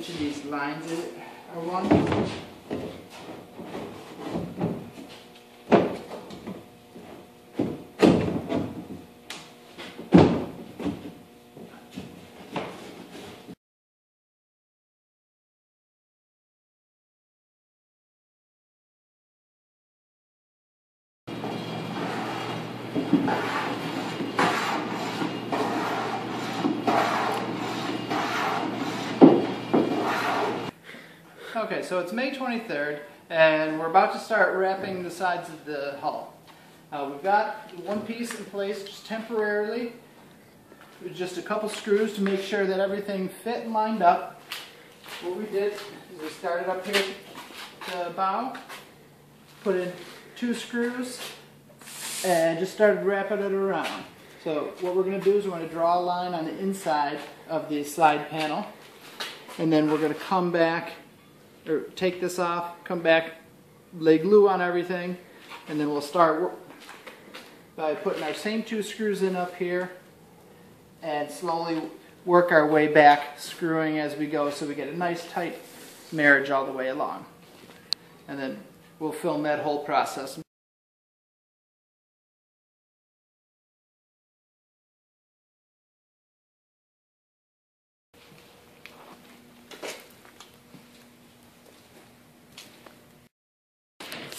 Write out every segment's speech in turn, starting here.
each of these lines are one. Okay, so it's May 23rd, and we're about to start wrapping the sides of the hull. We've got one piece in place just temporarily, with just a couple screws to make sure that everything fit and lined up. What we did is we started up here at the bow, put in 2 screws, and just started wrapping it around. So what we're going to do is we're going to draw a line on the inside of the side panel, and then we're going to come back, or take this off, come back, lay glue on everything, and then we'll start by putting our same 2 screws in up here and slowly work our way back, screwing as we go so we get a nice tight marriage all the way along. And then we'll film that whole process.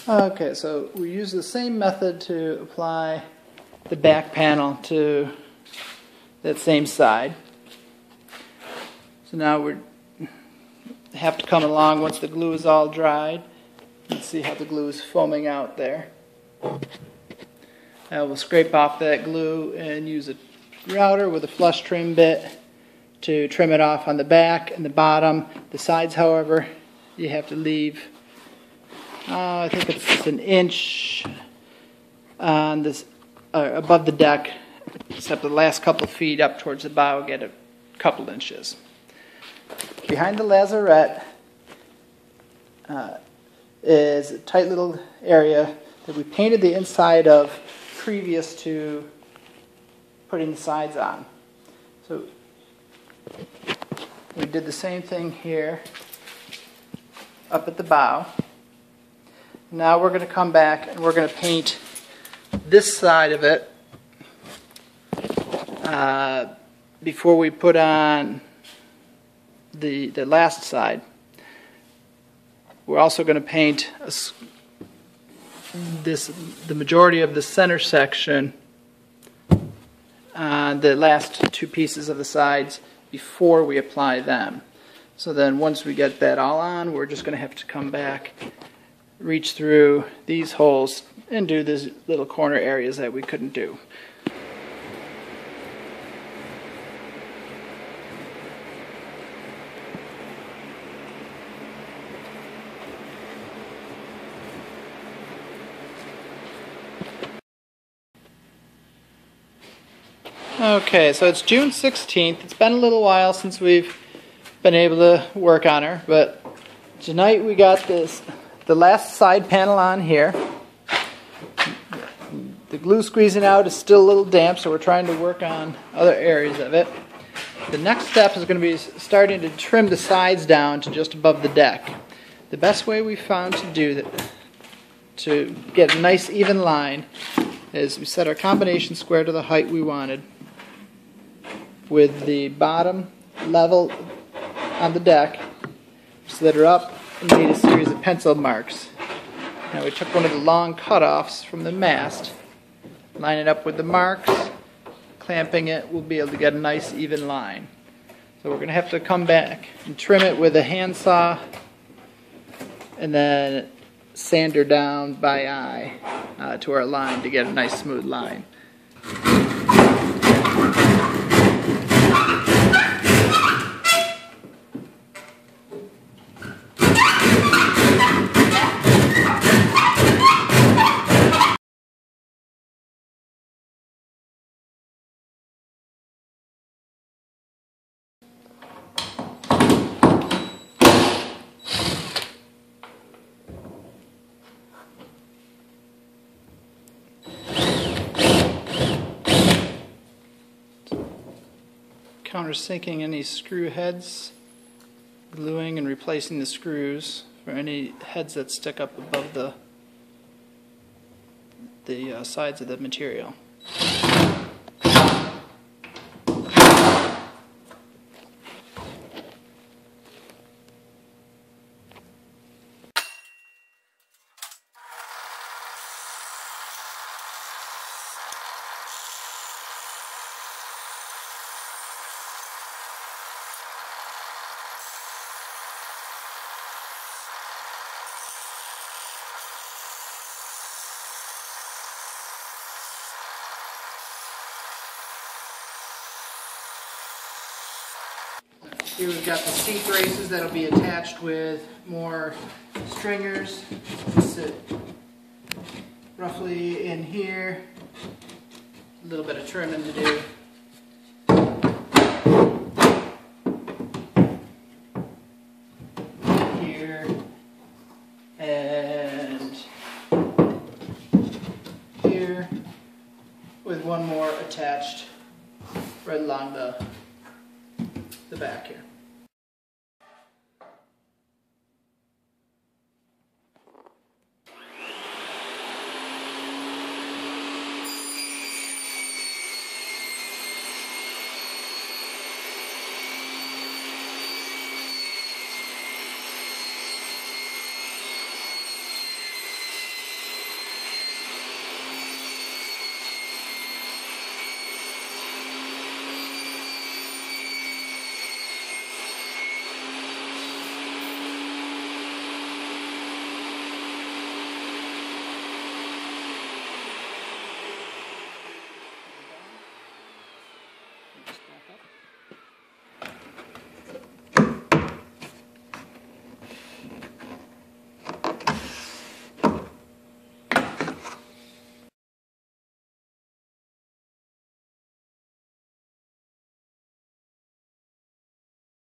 Okay, so we use the same method to apply the back panel to that same side. So now we have to come along once the glue is all dried. You can see how the glue is foaming out there. Now we'll scrape off that glue and use a router with a flush trim bit to trim it off on the back and the bottom. The sides, however, you have to leave I think it's an inch on this above the deck, except the last couple feet up towards the bow get a couple inches. Behind the lazarette is a tight little area that we painted the inside of previous to putting the sides on. So we did the same thing here up at the bow. Now we're going to come back and we're going to paint this side of it before we put on the last side. We're also going to paint the majority of the center section on the last 2 pieces of the sides before we apply them. So then once we get that all on, we're just going to have to come back, reach through these holes and do these little corner areas that we couldn't do. Okay, so it's June 16th. It's been a little while since we've been able to work on her, but tonight we got the last side panel on here. The glue squeezing out is still a little damp, so we're trying to work on other areas of it. The next step is going to be starting to trim the sides down to just above the deck. The best way we found to do that, to get a nice even line, is we set our combination square to the height we wanted, with the bottom level on the deck, slid her up and made a series of pencil marks. Now we took one of the long cutoffs from the mast, line it up with the marks, clamping it, we'll be able to get a nice even line. So we're going to have to come back and trim it with a handsaw and then sand her down by eye to our line to get a nice smooth line. Countersinking any screw heads gluing and replacing the screws for any heads that stick up above the sides of the material. Here we've got the seat braces that'll be attached with more stringers that sit roughly in here. A little bit of trimming to do. Here and here, with one more attached right along the back here.